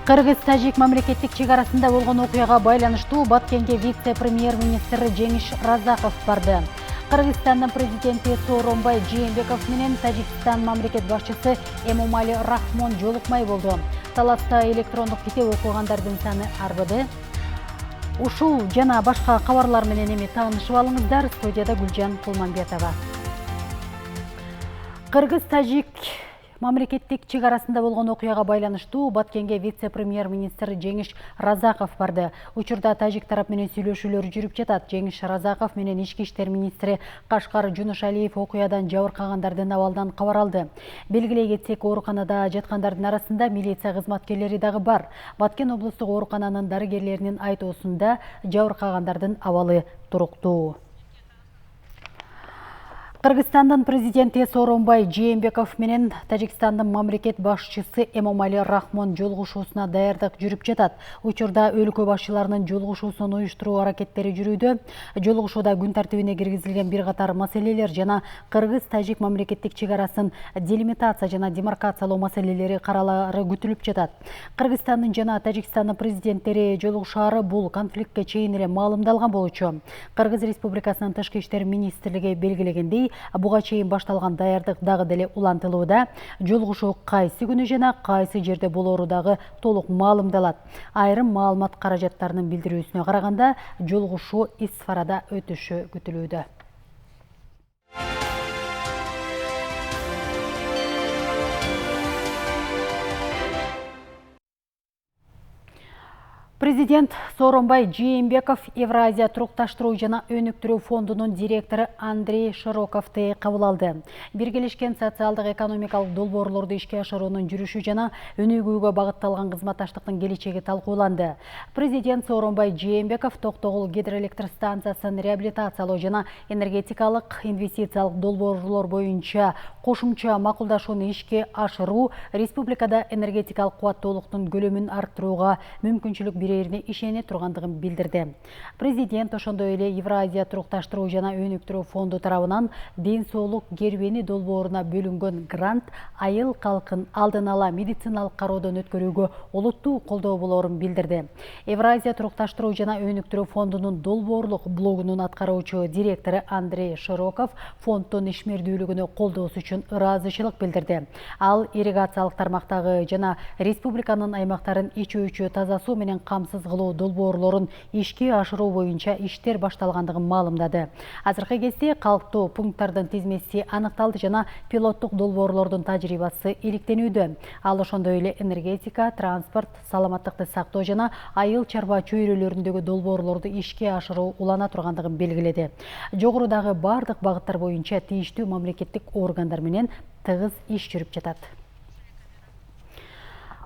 Кыргыз-Тажик мамлекеттик чек арасында болгон окуяга байланыштуу Баткенге вице-премьер-министр Жеңиш Разаков барды. Кыргызстандын президенти Сооронбай Жээнбеков менен Тажикстан мамлекет башчысы Эмомали Рахмон жолукмай болду. Таласта электрондук китеп окугандардын саны арбыды. Ушул жана башка кабарлар менен эми таанышып алыңыздар. Студияда Гүлжан Кулманбетова. Кыргыз-Тажик мамлекеттик чек арасында болгон окуяга байланыштуу Баткенге вице-премьер-министр Жеңиш Разаков барды. Учурда тажик тарап менен сүйлөшүүлөр жүрүп жатат. Жеңиш Разаков менен ички иштер министри Кашкар Жунушалиев окуядан жабыркагандардын абалынан кабар алды. Белгилей кетсек, ооруканада жаткандардын арасында милиция кызматкерлери дагы бар. Баткен облустук оорукананын дарыгерлеринин айтуусунда жабыркагандардын абалы туруктуу. Кыргызстандын президенти Сооронбай Жээнбеков менен Тажикстандын мамлекет башчысы Эмомали Рахмон жолугушуусуна даярдык жүрүп жатат. Учурда өлкө башчыларынын жолугушуусун уюштуруу аракеттери жүрүүдө. Жолугушууда күн тартибине киргизилген бир катар маселелер жана Кыргыз-Тажик мамлекеттик чек арасын делимитация жана демаркациялоо маселелери каралары күтүлүп жатат. Кыргызстандын жана Тажикстандын президенттери жолугушаары бул конфликтке чейин эле маалымдалган болчу. Кыргыз Республикасынын тышкы иштер министрлиги белгилегендей, буга чейин башталган даярдык дагы деле улантылууда. Жолугушуу кайсы күнү жана кайсы жерде болоору дагы толук маалымдалат. Айрым маалымат каражаттарынын билдирүүсүнө караганда, жолугушуу Исфарада өтүшү күтүлүүдө. Президент Сооронбай Жээнбеков Евразия турукташтыруу жана өнүктүрүү фондунун директору Андрей Широковду кабыл алды. Биргелешкен социалдык экономикалык долбоорлорду ишке ашыруунун жүрүшү жана өнүгүүгө багытталган кызматташтыктын келечеги талкууланды. Президент Сооронбай Жээнбеков Токтогул гидроэлектр станциясын реабилитациялоо жана энергетикалык инвестициялык долбоорлор боюнча кошумча макулдашууну ишке ашыруу республикада энергетикалык кубаттуулуктун көлөмүн арттырууга мүмкүнчүлүк берерине ишене тургандыгын билдирди. Президент ошондой эле Евразия турукташтыруу жана өнүктүрүү фонду тарабынан ден соолук кербени долбооруна бөлүнгөн грант айыл калкын алдын ала медициналык кароодон өткөрүүгө олуттуу колдоо болоорун билдирди. Евразия турукташтыруу жана өнүктүрүү фондунун долбоорлук блогунун аткаруучу директору Андрей Широков фонддун ишмердүүлүгүнө колдоосу үчүн ыраазычылык билдирди. Ал ирригациялык тармактагы жана республиканын аймактарын ичүүчү таза суу менен камсыз кылуу долбоорлорун ишке ашыруу боюнча иштер башталгандыгын маалымдады. Азыркы кезде калктуу пункттардын тизмеси аныкталды жана пилоттук долбоорлордун тажрыйбасы иликтенүүдө. Ал ошондой эле энергетика, транспорт, саламаттыкты сактоо жана айыл чарба чөйрөлөрүндөгү долбоорлорду ишке ашыруу улана тургандыгын белгиледи. Жогорудагы бардык багыттар боюнча тийиштүү мамлекеттик органдар менен тыгыз иш жүрүп жатат.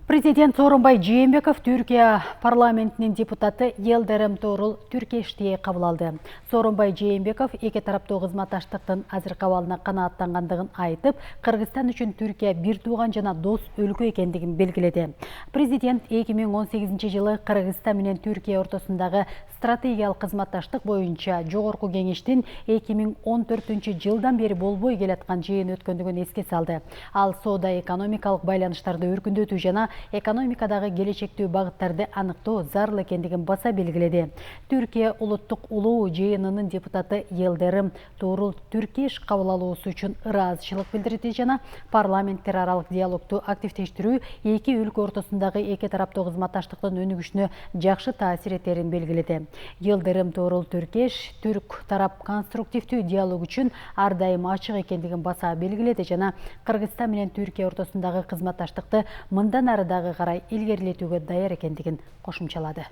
Президент Сооронбай Жээнбеков Түркия парламентинин депутаты Елдерим Тоорул Түркешти кабыл алды. Сооронбай Жээнбеков эки тараптуу кызматташтыктын азыркы абалына канааттангандыгын айтып, Кыргызстан үчүн Түркия бир тууган жана дос өлкө экендигин белгиледи. Президент 2018-жылы Кыргызстан менен Түркия ортосундагы стратегиялык кызматташтык боюнча Жогорку кеңештин 2014-жылдан бери болбой келаткан жыйын өткөндүгүн эске салды. Ал соода-экономикалык байланыштарды өркүндөтүү жана экономикадагы келечектүү багыттарды аныктоо зарыл экендигин баса белгиледи. Түркия улуттук улуу жыйынынын депутаты Елдерим Тоорул Түркеш кабыл алуусу үчүн ыраазычылык билдирди жана парламенттер аралык диалогду активдештирүү эки өлкө ортосундагы эки тараптуу кызматташтыктын өнүгүшүнө жакшы таасир этерин белгиледи. Елдерим Тоорул Түркеш түрк тарап конструктивдүү диалог үчүн ар дайым ачык экендигин баса белгиледи жана Кыргызстан менен Түркия ортосундагы кызматташтыкты мындан ары дагы карай илгерилетүүгө даяр экендигин кошумчалады.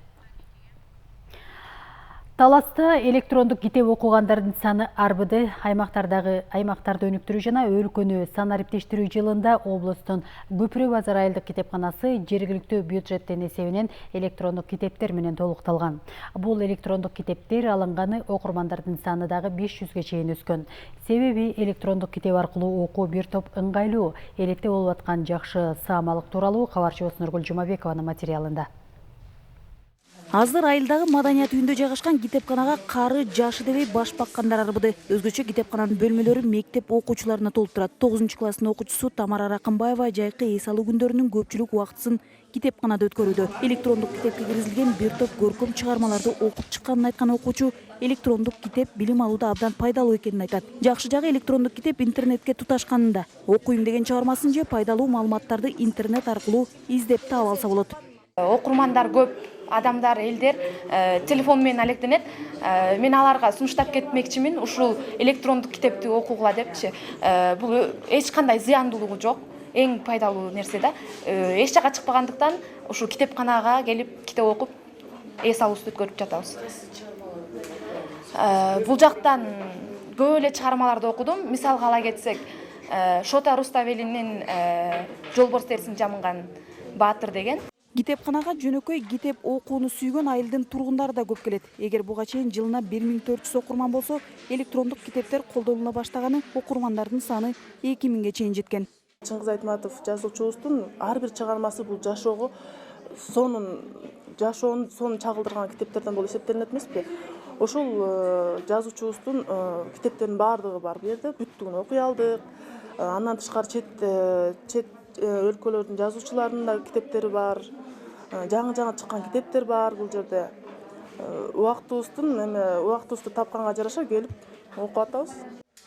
Таласта электрондук китеп окугандардын саны арбыды. Аймактарды өнүктүрүү жана өлкөнү санариптештирүү жылында облустун Көпүрө базар айылдык китепканасы жергиликтүү бюджеттин эсебинен электрондук китептер менен толукталган. Бул электрондук китептер алынганы окурмандардын саны дагы 500-ге чейин өскөн. Себеби электрондук китеп аркылуу окуу бир топ ыңгайлуу. Элетте болуп аткан жакшы саамалык тууралуу кабарчыбыз Нургүл Жумабекованын материалында. Азыр Айылдагы маданият үйүндө жайгашкан китепканага кары жашы дебей баш баккандар арбыды. Өзгөчө китепкананын бөлмөлөрү мектеп окуучуларына толуп турат. 9 класстын окуучусу Тамара Ракымбаева жайкы эс алуу күндөрүнүн көпчүлүк убактысын китепканада өткөрүүдө. Электрондук китепке киргизилген бир топ көркөм чыгармаларды окуп чыкканын айткан окуучу электрондук китеп билим алууда абдан пайдалуу экенин айтат. Жакшы жагы электрондук китеп интернетке туташканында. Окуйм деген чыгармасын же пайдалуу маалыматтарды интернет аркылуу издеп таап алса болот. Окурмандар көп, адамдар, элдер телефон менен алектенет. Мен аларга сунуштап кетмекчимин, ушул электрондук китепти окугула депчи. Бул эч кандай зыяндуулугу жок, эң пайдалуу нерсе да. Эч жака чыкпагандыктан ушул китепканага келип китеп окуп, эс алуусу өткөрүп жатабыз. Бул жактан көп эле чыгармаларды окудум. Мисалга ала кетсек, Шота Руставелинин Жолборс терисин жамынган Баатыр деген. Китепканага жөнөкөй китеп окууну сүйгөн айылдын тургундары да көп келет. Эгер буга чейин жылына 1400 окурман болсо, электрондук китептер колдонула баштаганы окурмандардын саны 2000ге чейин жеткен. Чыңгыз Айтматов жазуучубуздун ар бир чыгармасы бул жашоого сонун чагылдырган китептерден болуп эсептелинет эмеспи? Ошол жазуучубуздун китептеринин баардыгы бар бу жерде, бүттүгүн окуй алдык. Андан тышкары чет өлкөлөрдүн жазуучуларынын да китептери бар. Жаңы чыккан китептер бар бул жерде. Убактыбызды тапканга жараша келип окуп атабыз.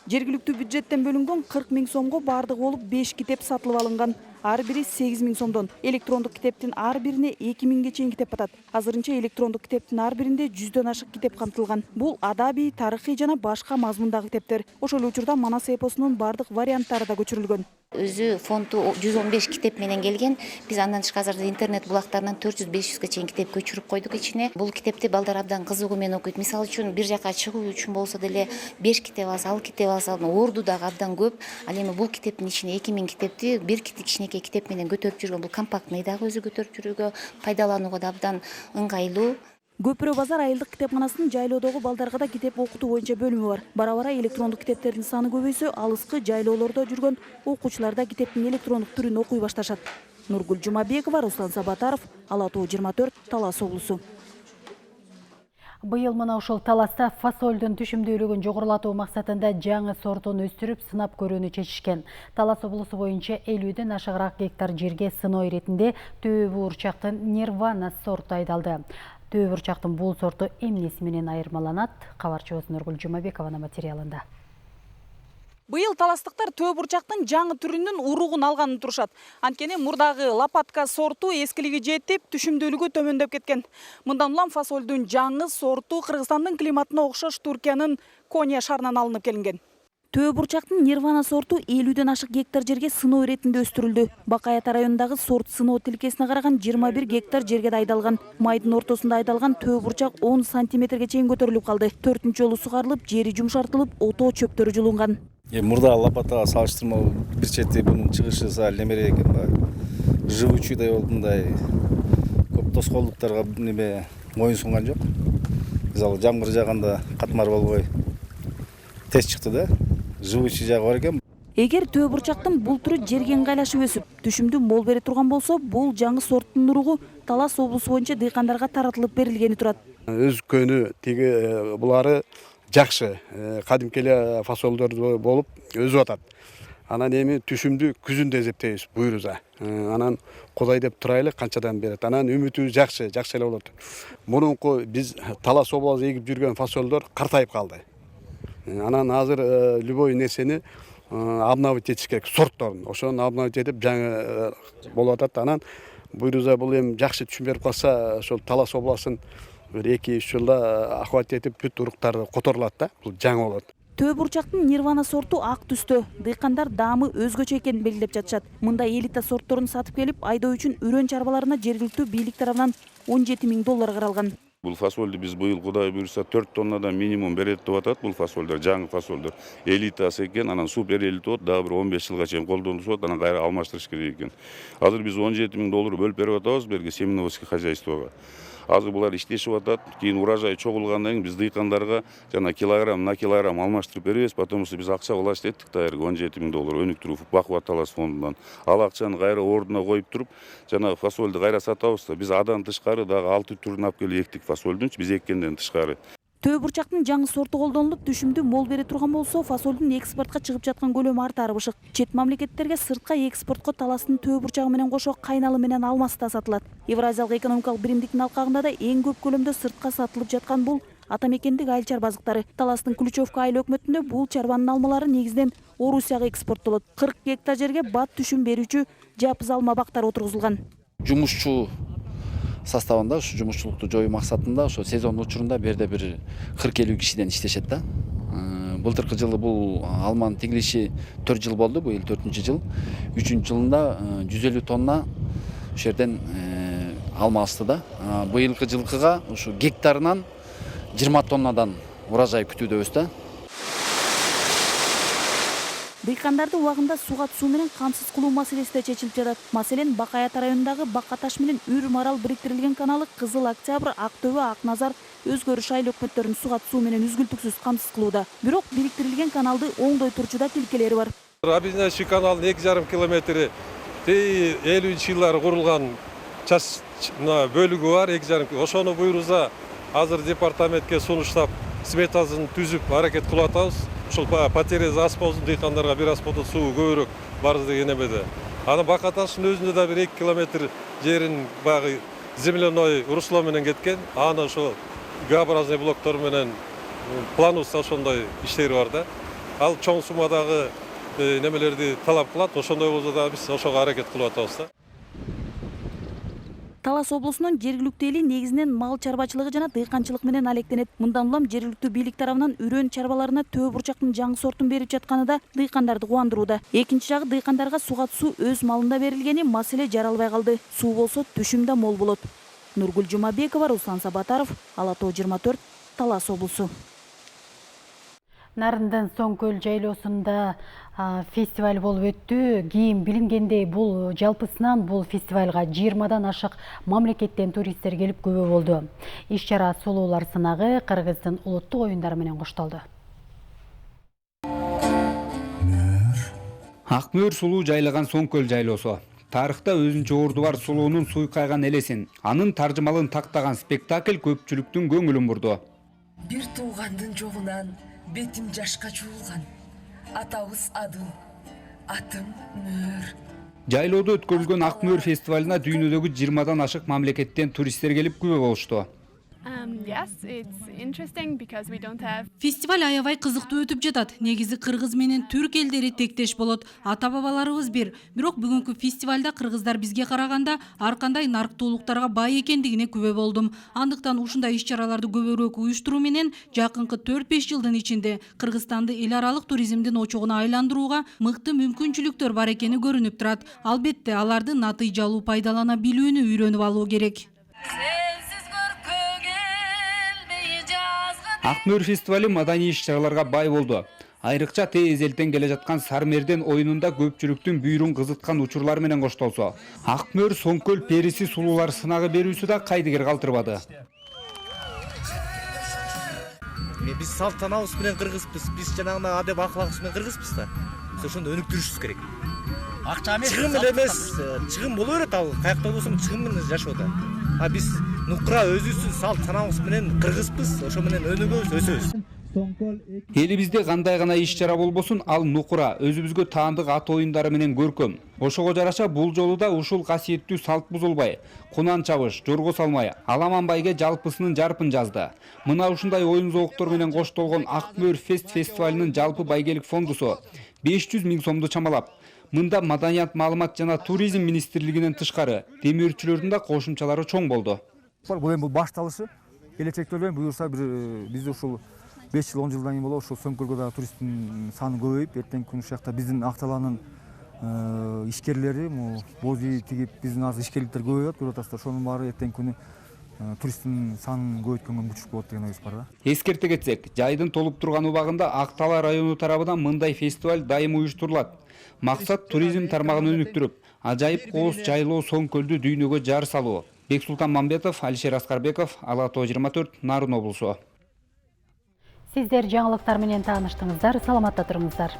Жергиликтүү бюджеттен бөлүнгөн 40 000 сомго баардыгы болуп 5 китеп сатылып алынган. Ар бири 8 000 сомдон. Электрондук китептин ар бирине 2000ге чейин китеп батат. Азырынча электрондук китептин ар биринде 100дөн ашык китеп камтылган. Бул адабий, тарыхый жана башка мазмундагы китептер. Ошол эле учурда Манас эпосунун бардык варианттары да көчүрүлгөн. Өзү фонту 115 китеп менен келген. Биз андан тышкары азыр интернет булактарынан 400-500ге чейин китеп көчүрүп койдук ичине. Бул китепти балдар абдан кызыгуу менен окуйт. Мисалы үчүн бир жака чыгуу үчүн болсо деле 5 китеп алса, ал китеп алса, орду дагы абдан көп. Ал эми бул китептин ичине 2000 китепти бир кичинекей китеп менен көтөрүп жүргөн. Бул компактный дагы өзү көтөрүп жүрүүгө, пайдаланууга да абдан ыңгайлуу. Көпүрө базар айылдык китепканасынын жайлоодогу балдарга да китеп окутуу боюнча бөлүмү бар. Бара-бара электрондук китептердин саны көбөйсө, алыскы жайлоолордо жүргөн окуучулар да китептин электрондук түрүн окуй башташат. Нургүл Жумабекова, Руслан Сабатаров, Ала Тоо 24, Талас облусу. Быйыл мына ушул Таласта фасолдун түшүмдүүлүгүн жогорулатуу максатында жаңы сортун өстүрүп сынап көрүүнү чечишкен. Талас облусу боюнча 50ден ашыгыраак гектар жерге сыноо иретинде Төө буурчактын Нирвана сорту айдалды. Төө буурчактын бул сорту эмнеси менен айырмаланат? Кабарчыбыз Нургүл Жумабекованын материалында. Быйыл таластыктар төө бурчактын жаңы түрүнүн уругун алганын турушат. Анткени мурдагы лопатка сорту эскилиги жетип, түшүмдүүлүгү төмөндөп кеткен. Мындан улам фасолдун жаңы сорту Кыргызстандын климатына окшош Туркиянын Кония шаарынан алынып келинген. Төө бурчактын Нирвана сорту 50ден ашык гектар жерге сыноо иретинде өстүрүлдү. Бакаята районундагы сорт сыноо тилкесине караган 21 гектар жерге да айдалган. Майдын ортосунда айдалган төө бурчак 10 сантиметрге чейин көтөрүлүп калды. 4-үнчү жолу сугарылып, жери жумшартылып, ото чөптөрү жулунган. Мурда лопатага салыштырмалуу бир чети бунун чыгышы саал немерээк экен, живучийдай болуп мындай көп тоскоолдуктарга моюн сунган жок. Мисалы жамгыр жааганда катмар болбой тез чыкты да. Живучий жагы бар экен. Эгер төө бурчактын бул түрү жерге ыңгайлашып өсүп, түшүмдү мол бере турган болсо, бул жаңы сорттун уругу Талас облусу боюнча дыйкандарга таратылып берилгени турат. Өзгөнү тиги булары жакшы, кадимки эле фасолдор болуп өсүп атат. Анан эми түшүмдү күзүндө эсептейбиз буйруза. Анан Кудай деп турайлы канчадан берет. Анан үмүтүбүз жакшы эле болот. Мурунку биз Талас облусунда эгип жүргөн фасолдор картайып калды. Анан азыр любой нерсени обновить этиш керек, сортторун. Ошону обновить этип жаңы болуп атат. Анан буйруза бул эми жакшы түшүм берип калса, ошол Талас облусун 2-3 жылда охват этип бүт уруктарды которулат да. Бул жаңы болот. Төө бурчактын Нирвана сорту ак түстө. Дыйкандар даамы өзгөчө экенин белгилеп жатышат. Мындай элита сортторун сатып келип, айдоо үчүн үрөн чарбаларына жергиликтүү бийлик тарабынан $17.000 каралган. Бул фасолду биз быйыл Кудай буйрса 4 тоннадан минимум берет деп атат. Бул фасолдор жаңы фасолдор. Элитасы экен, анан супер элита дагы бир 15 жылга чейин колдонулат, анан кайра алмаштырыш керек экен. Азыр биз $17.000 бөлүп берип атабыз берге Семеновский хозяйствого. Азыр булар иштешип атат. Кийин урожай чогулгандан кийин биз дыйкандарга жана килограмм на килограмм алмаштырып беребиз, потому что биз акча власть эттик даярга $17.000 өнүктүрүү бакубат талас фондунан. Ал акчаны кайра ордуна коюп туруп, жана фасолду кайра сатабыз да. Биз адан тышкары дагы 6 түрүн алып келип эктик фасолдунчу, биз эккенден тышкары. Төө бурчактын жаңы сорту колдонулуп түшүмдүү мол бере турган болсо, фасолдун экспортко чыгып жаткан көлөмү артары бышык. Чет мамлекеттерге сыртка экспортко таластын төө бурчагы менен кошо кайналы менен алмасы да сатылат. Евразиялык экономикалык биримдиктин алкагында да эң көп көлөмдө сыртка сатылып жаткан бул ата мекендик айыл чарбазыктары. Таластын Ключевка айыл өкмөтүндө бул чарбанын алмалары негизинен Орусияга экспорттолот. 40 гектар жерге бат түшүм берүүчү жапыз алма бактары отургузулган. Жумушчу составында ушу жумушчулукту жоюу максатында ошо сезон учурунда берде бир 40-50 кишиден иштешет да. Былтыркы жылы бул алманын тигилиши 4 жыл болду, быйыл 4-жыл. 3-жылында 150 тонна ошол жерден алма алышты да. Быйылкы жылкыга ушу гектарынан 20 тоннадан урожай күтүүдөбүз да. Дыйкандарды убагында суга суу менен камсыз кылуу маселеси да чечилип жатат. Маселен, Бакаят районундагы Бакаташ менен Үр Марал бириктирилген каналы Кызыл Октябрь, Актөбө, Акназар өзгөрүш айыл өкмөттөрүн суга суу менен үзгүлтүксүз камсыз кылууда. Бирок бириктирилген каналды оңдой турчу да тилкелери бар. Объединяющий каналдын 2,5 километри 50-жылдары курулган бөлүгү бар, 2,5. Ошону буйруза азыр департаментке сунуштап, сметасын түзүп аракет кылып атабыз. Ушул потерясы аз болсун, дыйкандарга бир аз болсо суу көбүрөөк барыз деген эмеде. Анан Бакаташтын өзүндө да бир 2 километр жерин багы земляной русло менен кеткен. Аны ошо Г-образный блоктор менен плануса ошондой иштери бар да. Ал чоң суммадагы немелерди талап кылат. Ошондой болсо да биз ошого аракет кылып атабыз да. Талас облусунун жергиликтүү эли негизинен мал чарбачылыгы жана дыйканчылык менен алектенет. Мындан улам жергиликтүү бийлик тарабынан үрөн чарбаларына төө бурчактын жаңы сортун берип жатканы да дыйкандарды кубандырууда. Экинчи жагы, дыйкандарга суга суу өз малында берилгени маселе жаралбай калды. Суу болсо түшүм да мол болот. Нургүл Жумабекова, Руслан Сабатаров, Ала Тоо 24, Талас облусу. Нарындын Соңкөл жайлоосунда фестиваль болуп өттү. Кийин билингендей бул жалпысынан бул фестивалга 20дан ашык мамлекеттен туристтер келип көбө болду. Иш-чара сулуулар сынагы Кыргыздын улуттук оюндары менен коштолду. Ак мөөр сулуу жайлаган Соңкөл жайлоосу. Тарыхта өзүнчө орду бар сулуунун суйкайган элесин, анын таржымалын тактаган спектакль көпчүлүктүн көңүлүн бурду. Бир туугандын жогунан бетим жашка чуулган. Атабыз адыл, атым мөөр. Жайлоодо өткөрүлгөн Ак мөөр фестивалына дүйнөдөгү 20дан ашык мамлекеттен туристтер келип күбө болушту. Фестиваль аябай кызыктуу өтүп жатат. Негизи кыргыз менен түрк элдери тектеш болот. Ата бабаларыбыз бир. Бирок бүгүнкү фестивалда кыргыздар бизге караганда ар кандай нарктуулуктарга бай экендигине күбө болдум. Андыктан ушундай иш-чараларды көбүрөөк уюштуруу менен жакынкы 4-5 жылдын ичинде Кыргызстанды эл аралык туризмдин очогуна айландырууга мыкты мүмкүнчүлүктөр бар экени көрүнүп турат. Албетте, аларды натыйжалуу пайдалана билүүнү үйрөнүп алуу керек. Ак мөөр фестивали маданий иш-чараларга бай болду. Айрыкча тез элтен келе жаткан Сармерден оюнунда көпчүлүктүн бүйүрүн кызыткан учурлар менен коштолсо, Ак мөөр Соңкөл периси сулуулар сынагы берүүсү да кайдыгер калтырбады. Биз салт-санабыз менен кыргызбыз, биз жанагына адеп аклагыбыз менен кыргызбыз да. Биз ошону өнүктүрүшүбүз керек. Акча эмес, чыгым боло берет ал. Каякта болсоң чыгым менен жашоодо. А биз нукура өзүбүздүн салт-санабыз менен кыргызбыз, ошо менен өнүгөбүз, өсөбүз. Элибизде кандай гана иш-чара болбосун, ал нукура өзүбүзгө таандык ат оюндары менен көркөм. Ошого жараша бул жолу да ушул касиеттүү салт бузулбай, кунан чабыш, жорго салмай, Аламан байге жалпысынын жарпын жазды. Мына ушундай оюн зооктор менен коштолгон Ак мөөр фестивалынын жалпы байгелик фондусу 500 000 сомду чамалап. Мында маданият, маалымат жана туризм министрлигинен тышкары демөөрчүлөрдүн да кошумчалары чоң болду. Бул эми башталышы. Келечекте буюрса бизде ушул 5 жыл 10 жылдан кийин болот, ушул Соңкөлгө да туристтин саны көбөйүп, эртеңки күнү ушакта биздин Акталанын ишкерлери, боз үй тигип, биздин азыр ишкерликтер көбөйөт, көрүп атасыздар. Ошонун баары эртеңки күнү туристтин санын көбөйткөнгө мүмкүнчүлүк болот деген ойубуз бар да. Эскерте кетсек, жайдын толуп турган убагында Актала району тарабынан мындай фестиваль дайым уюштурулат. Максат туризм тармагын өнүктүрүп, ажайып кооз жайлоо Соңкөлдү дүйнөгө жар салуу. Бексултан Мамбетов, Алишер Аскарбеков, Ала Тоо 24, Нарын облусу. Сиздер жаңылыктар менен тааныштыңыздар, саламатта туруңуздар.